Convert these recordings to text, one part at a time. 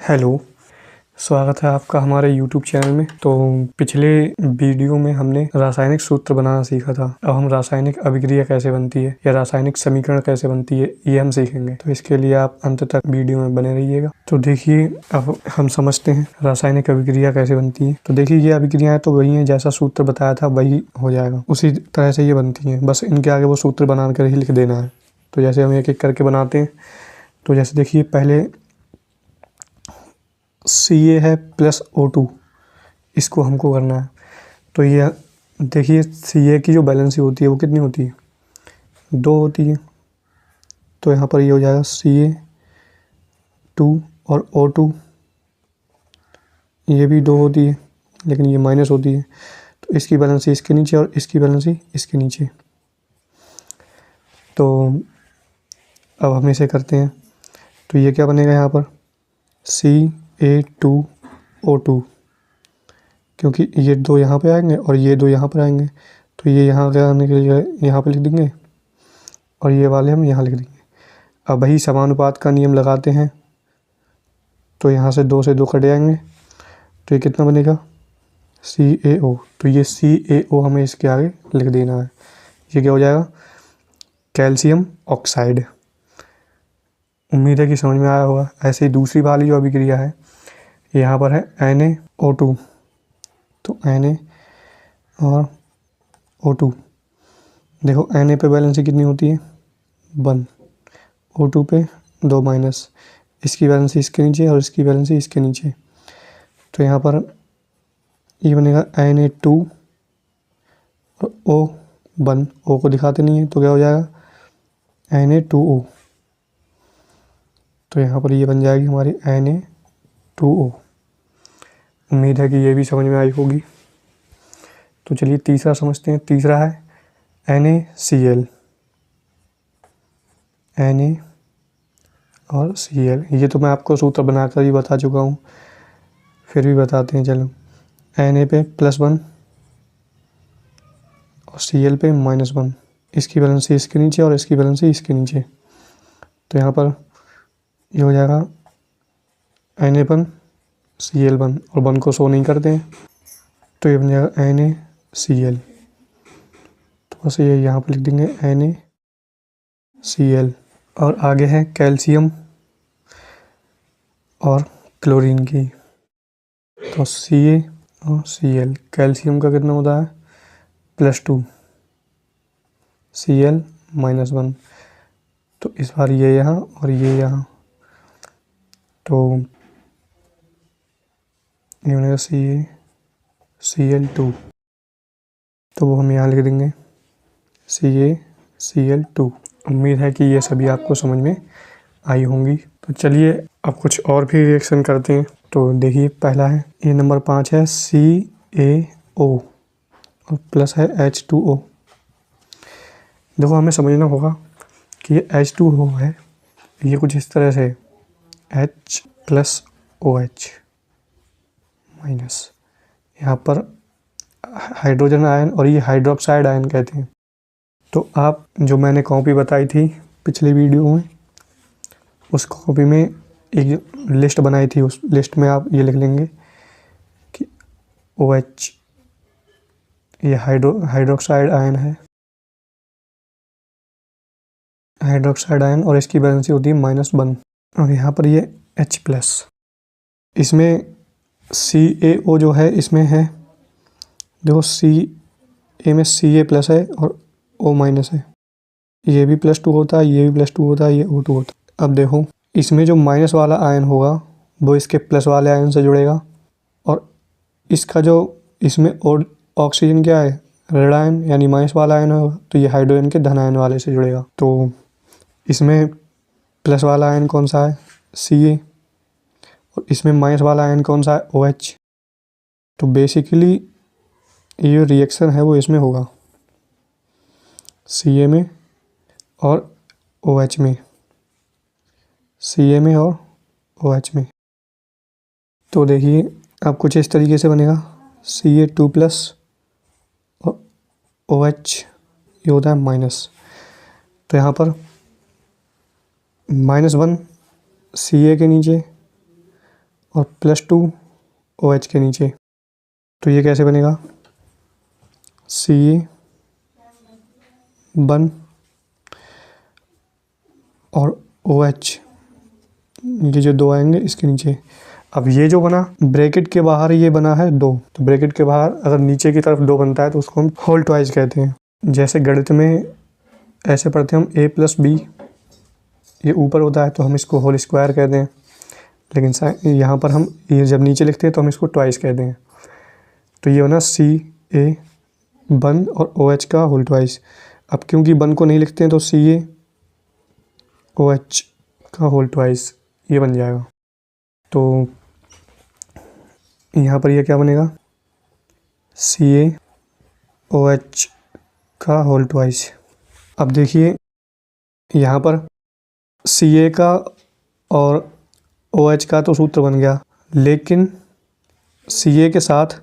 Hello, स्वागत है आपका हमारे YouTube चैनल में। तो पिछले वीडियो में हमने रासायनिक सूत्र बनाना सीखा था। अब हम रासायनिक अभिक्रिया कैसे बनती है या रासायनिक समीकरण कैसे बनती है ये हम सीखेंगे। तो इसके लिए आप अंत तक वीडियो में बने रहिएगा। तो देखिए, अब हम समझते हैं रासायनिक अभिक्रिया कैसे बनती है। तो देखिए, ये अभिक्रियाएं तो वही हैं, जैसा सूत्र बताया था वही हो जाएगा, उसी तरह से ये बनती हैं। बस इनके आगे वो सूत्र बना कर ही लिख देना है। तो जैसे हम एक एक करके बनाते हैं। तो जैसे देखिए, पहले Ca है प्लस O2, इसको हमको करना है। तो ये देखिए, Ca की जो बैलेंसी होती है वो कितनी होती है? 2 होती है। तो यहाँ पर ये हो जाएगा Ca2 और O2, ये भी 2 होती है, लेकिन ये माइनस होती है। तो इसकी बैलेंसी इसके नीचे और इसकी बैलेंसी इसके नीचे। तो अब हम इसे करते हैं। तो ये क्या बनेगा यहाँ पर? Ca2O2, क्योंकि ये 2 यहाँ पे आएंगे और ये 2 यहाँ पर आएंगे। तो ये यहाँ आने के लिए यहाँ पे लिख देंगे और ये वाले हम यहाँ लिख देंगे। अब वही समानुपात का नियम लगाते हैं। तो यहाँ से 2 से 2 कट जाएंगे। तो ये कितना बनेगा? CaO। तो ये CaO हमें इसके आगे लिख देना है। ये क्या हो जाएगा? Calcium oxide. उम्मीद है कि समझ में आया होगा। ऐसे ही दूसरी वाली जो अभिक्रिया है, यहाँ पर है Na O2। तो Na और O2, देखो Na पे बैलेंसी कितनी होती है? 1। O2 पे 2 माइनस, इसकी बैलेंसी इसके नीचे और इसकी बैलेंसी इसके नीचे। तो यहाँ पर ये बनेगा Na2 और O1। O को दिखाते नहीं है तो क्या हो जाएगा? Na2O। तो यहाँ पर ये बन जाएगी हमारी Na2O। उम्मीद है कि ये भी समझ में आई होगी। तो चलिए तीसरा समझते हैं। तीसरा है NaCl। Na और Cl, ये तो मैं आपको सूत्र बनाकर ही बता चुका हूँ, फिर भी बताते हैं। चलो, Na पे +1 और Cl पे -1, इसकी बैलेंसी इसके नीचे और इसकी बैलेंसी इसके नीचे। तो यहाँ पर ये हो जाएगा Na1 Cl1, और 1 को शो नहीं करते हैं तो ये बन जाएगा NaCl। तो बस ये यहाँ पर लिख देंगे NaCl। और आगे है कैल्शियम और क्लोरीन की। तो Ca और Cl, कैल्शियम का कितना होता है? +2, Cl -1। तो इस बार ये यहाँ और ये यहाँ, तो ये बनेगा CaCl2। तो वो हम यहाँ लिख देंगे CaCl2। उम्मीद है कि ये सभी आपको समझ में आई होंगी। तो चलिए अब कुछ और भी रिएक्शन करते हैं। तो देखिए, पहला है, ये नंबर 5 है CaO और प्लस है H2O। देखो, हमें समझना होगा कि ये H2O है, ये कुछ इस तरह से H+OH माइनस, यहाँ पर हाइड्रोजन आयन और ये हाइड्रोक्साइड आयन कहते हैं। तो आप जो मैंने कॉपी बताई थी पिछले वीडियो में, उस कॉपी में एक लिस्ट बनाई थी, उस लिस्ट में आप ये लिख लेंगे कि OH ये हाइड्रोक्साइड आयन है, हाइड्रोक्साइड आयन, और इसकी बैलेंसी होती है -1। और यहाँ पर ये H+, इसमें CaO जो है इसमें है, देखो Ca में Ca+ है और O- है। ये भी +2 होता है, ये भी +2 होता है, ये O2 होता है। अब देखो, इसमें जो माइनस वाला आयन होगा वो इसके प्लस वाले आयन से जुड़ेगा, और इसका जो इसमें और ऑक्सीजन क्या है? ऋण आयन, यानी माइनस वाला आयन होगा, तो ये हाइड्रोजन के धन आयन वाले से जुड़ेगा। तो इसमें प्लस वाला आयन कौन सा है? Ca, और इसमें माइनस वाला आयन कौन सा है? OH। तो बेसिकली ये रिएक्शन है वो इसमें होगा, Ca में और OH में, Ca में और OH में। तो देखिए, अब कुछ इस तरीके से बनेगा, Ca2+ और OH ये होता है माइनस। तो यहाँ पर -1 Ca के नीचे और +2 OH के नीचे। तो ये कैसे बनेगा, Ca1 और OH, ये जो 2 आएंगे इसके नीचे। अब ये जो बना ब्रैकेट के बाहर ये बना है 2, तो ब्रैकेट के बाहर अगर नीचे की तरफ 2 बनता है तो उसको हम होल ट्वाइस कहते हैं। जैसे गणित में ऐसे पढ़ते हैं हम a + b, ये ऊपर होता है तो हम इसको होल स्क्वायर कहते हैं, लेकिन यहाँ पर हम ये जब नीचे लिखते हैं तो हम इसको ट्वाइस कहते हैं। तो ये बना Ca1 और OH का होल ट्वाइस। अब क्योंकि 1 को नहीं लिखते हैं तो CaOH का होल ट्वाइस ये बन जाएगा। तो यहाँ पर ये क्या बनेगा, CaOH का होल ट्वाइस। अब देखिए यहाँ पर Ca का और OH का तो सूत्र बन गया, लेकिन Ca के साथ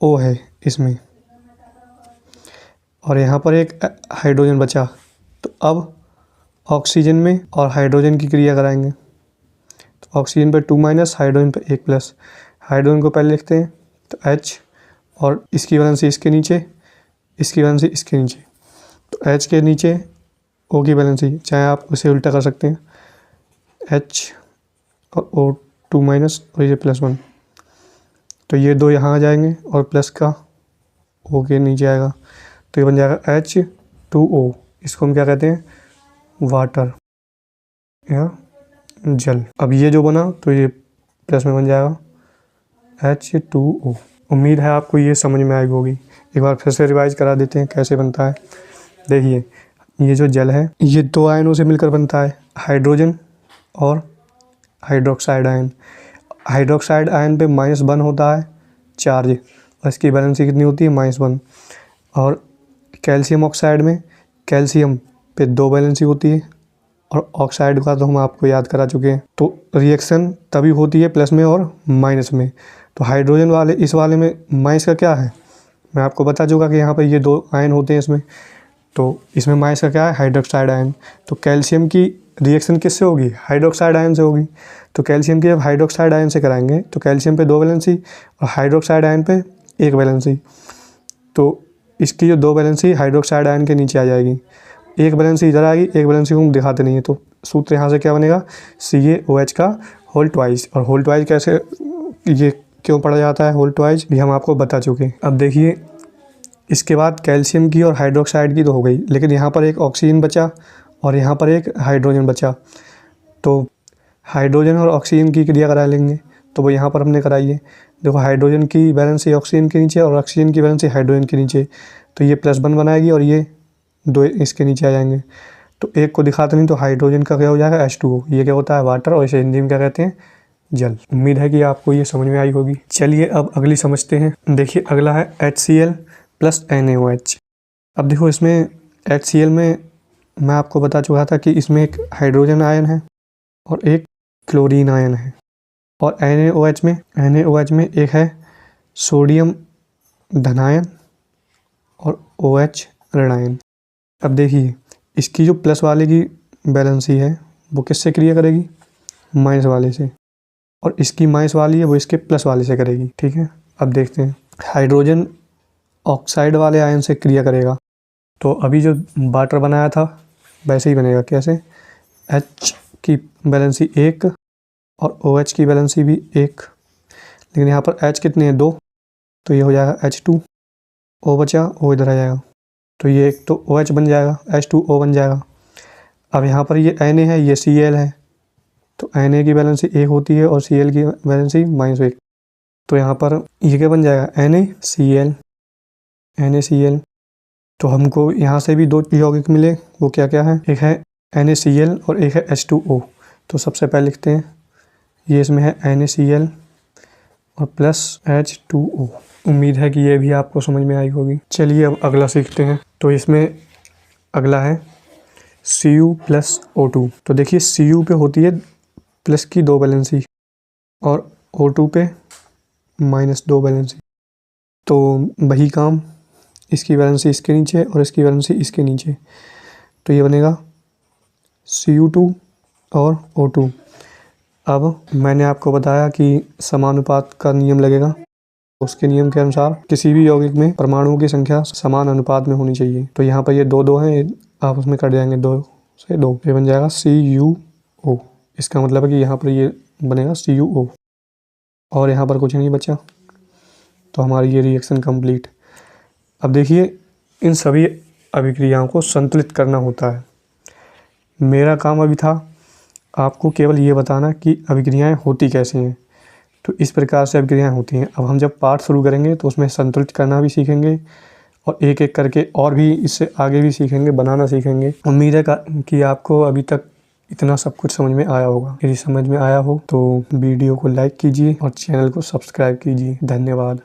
O है इसमें, और यहाँ पर एक हाइड्रोजन बचा। तो अब ऑक्सीजन में और हाइड्रोजन की क्रिया कराएंगे। तो ऑक्सीजन पे 2- हाइड्रोजन पे 1+। हाइड्रोजन को पहले लिखते हैं तो H, और इसकी वैलेंसी इसके नीचे, इसकी वैलेंसी इसके नीचे। तो H के नीचे O की वैलेंसी, चाहे आप उसे उल्टा कर सकते हैं, H और O 2- और ये +1। तो ये 2 यहाँ आ जाएंगे और प्लस का O के नीचे आएगा, तो ये बन जाएगा H2O। इसको हम क्या कहते हैं, वाटर या जल। अब ये जो बना तो ये प्लस में बन जाएगा H2O। उम्मीद है आपको ये समझ में आई होगी। एक बार फिर से रिवाइज करा देते हैं कैसे बनता है। देखिए ये जो जल है ये 2 आयनों से मिलकर बनता है, हाइड्रोजन और हाइड्रोक्साइड आयन। हाइड्रोक्साइड आयन पे -1 होता है चार्ज, और इसकी वैलेंसी कितनी होती है, -1। और कैल्शियम ऑक्साइड में कैल्शियम पे 2 वैलेंसी होती है, और ऑक्साइड का तो हम आपको याद करा चुके हैं। तो रिएक्शन तभी होती है प्लस में और माइनस में। तो हाइड्रोजन वाले इस वाले में माइनस का क्या है, मैं आपको बता चुका कि यहाँ पर ये 2 आयन होते हैं इसमें। तो इसमें माइनस का क्या है, हाइड्रोक्साइड आयन। तो कैल्शियम की रिएक्शन किससे होगी, हाइड्रोक्साइड आयन से होगी। तो कैल्शियम की जब हाइड्रोक्साइड आयन से कराएंगे तो कैल्शियम पे 2 वैलेंसी और हाइड्रोक्साइड आयन पे 1 वैलेंसी। तो इसकी जो 2 वैलेंसी हाइड्रोक्साइड आयन के नीचे आ जाएगी, 1 वैलेंसी इधर आएगी, 1 वैलेंसी को हम दिखाते नहीं है। तो सूत्र यहाँ से क्या बनेगा, CaOH का होल ट्वाइस। और होल ट्वाइस कैसे, ये क्यों पढ़ा जाता है होल ट्वाइस, भी हम आपको बता चुके। अब देखिए इसके बाद कैल्शियम की और हाइड्रोक्साइड की तो हो गई, लेकिन यहाँ पर एक ऑक्सीजन बचा और यहाँ पर एक हाइड्रोजन बचा। तो हाइड्रोजन और ऑक्सीजन की क्रिया करा लेंगे, तो वो यहाँ पर हमने कराई है। देखो हाइड्रोजन की वैलेंसी ऑक्सीजन के नीचे और ऑक्सीजन की वैलेंसी हाइड्रोजन के नीचे, तो ये +1 बनाएगी और ये 2 इसके नीचे आ जाएंगे। तो एक को दिखाते नहीं, तो हाइड्रोजन का क्या हो जाएगा, H2O। ये क्या होता है, वाटर, और इसे हिंदी में क्या कहते हैं, जल। उम्मीद है कि आपको ये समझ में आई होगी। चलिए अब अगली समझते हैं। देखिए अगला है HCl + NaOH। अब देखो इसमें HCl में मैं आपको बता चुका था कि इसमें एक हाइड्रोजन आयन है और एक क्लोरीन आयन है। और NaOH में एक है सोडियम धनायन और OH ऋणायन। अब देखिए इसकी जो प्लस वाले की बैलेंसी है वो किससे क्रिया करेगी, माइनस वाले से, और इसकी माइनस वाली है वो इसके प्लस वाले से करेगी। ठीक है, अब देखते हैं। हाइड्रोजन ऑक्साइड वाले आयन से क्रिया करेगा, तो अभी जो वाटर बनाया था वैसे ही बनेगा। कैसे, H की बैलेंसी 1 और OH की बैलेंसी भी 1, लेकिन यहाँ पर H कितने हैं, 2, तो ये हो जाएगा H2O बचा, O इधर आ जाएगा, तो ये एक तो OH बन जाएगा, H2O बन जाएगा। अब यहाँ पर ये Na है, ये Cl है, तो Na की बैलेंसी 1 होती है और Cl की बैलेंसी -1। तो यहाँ पर ये क्या बन जाएगा, NaCl। तो हमको यहाँ से भी 2 यौगिक मिले, वो क्या क्या है, एक है NaCl और एक है H2O। तो सबसे पहले लिखते हैं, ये इसमें है NaCl और प्लस H2O। उम्मीद है कि ये भी आपको समझ में आई होगी। चलिए अब अगला सीखते हैं। तो इसमें अगला है Cu + O2। तो देखिए Cu पे होती है प्लस की 2 वैलेंसी और O2 पे -2 वैलेंसी। तो वही काम, इसकी वैलेंसी इसके नीचे और इसकी वैलेंसी इसके नीचे, तो ये बनेगा Cu2 और O2। अब मैंने आपको बताया कि समानुपात का नियम लगेगा। उसके नियम के अनुसार किसी भी यौगिक में परमाणुओं की संख्या समान अनुपात में होनी चाहिए। तो यहाँ पर ये 2-2 हैं, आपस में कट जाएंगे 2 से 2, ये बन जाएगा CuO। इसका मतलब है कि यहाँ पर ये बनेगा CuO और यहाँ पर कुछ नहीं बचा, तो हमारी ये रिएक्शन कंप्लीट। अब देखिए, इन सभी अभिक्रियाओं को संतुलित करना होता है। मेरा काम अभी था आपको केवल ये बताना कि अभिक्रियाएं होती कैसे हैं। तो इस प्रकार से अभिक्रियाएं होती हैं। अब हम जब पाठ शुरू करेंगे तो उसमें संतुलित करना भी सीखेंगे और एक एक करके और भी इससे आगे भी सीखेंगे, बनाना सीखेंगे। उम्मीद है कि आपको अभी तक इतना सब कुछ समझ में आया होगा। यदि समझ में आया हो तो वीडियो को लाइक कीजिए और चैनल को सब्सक्राइब कीजिए। धन्यवाद।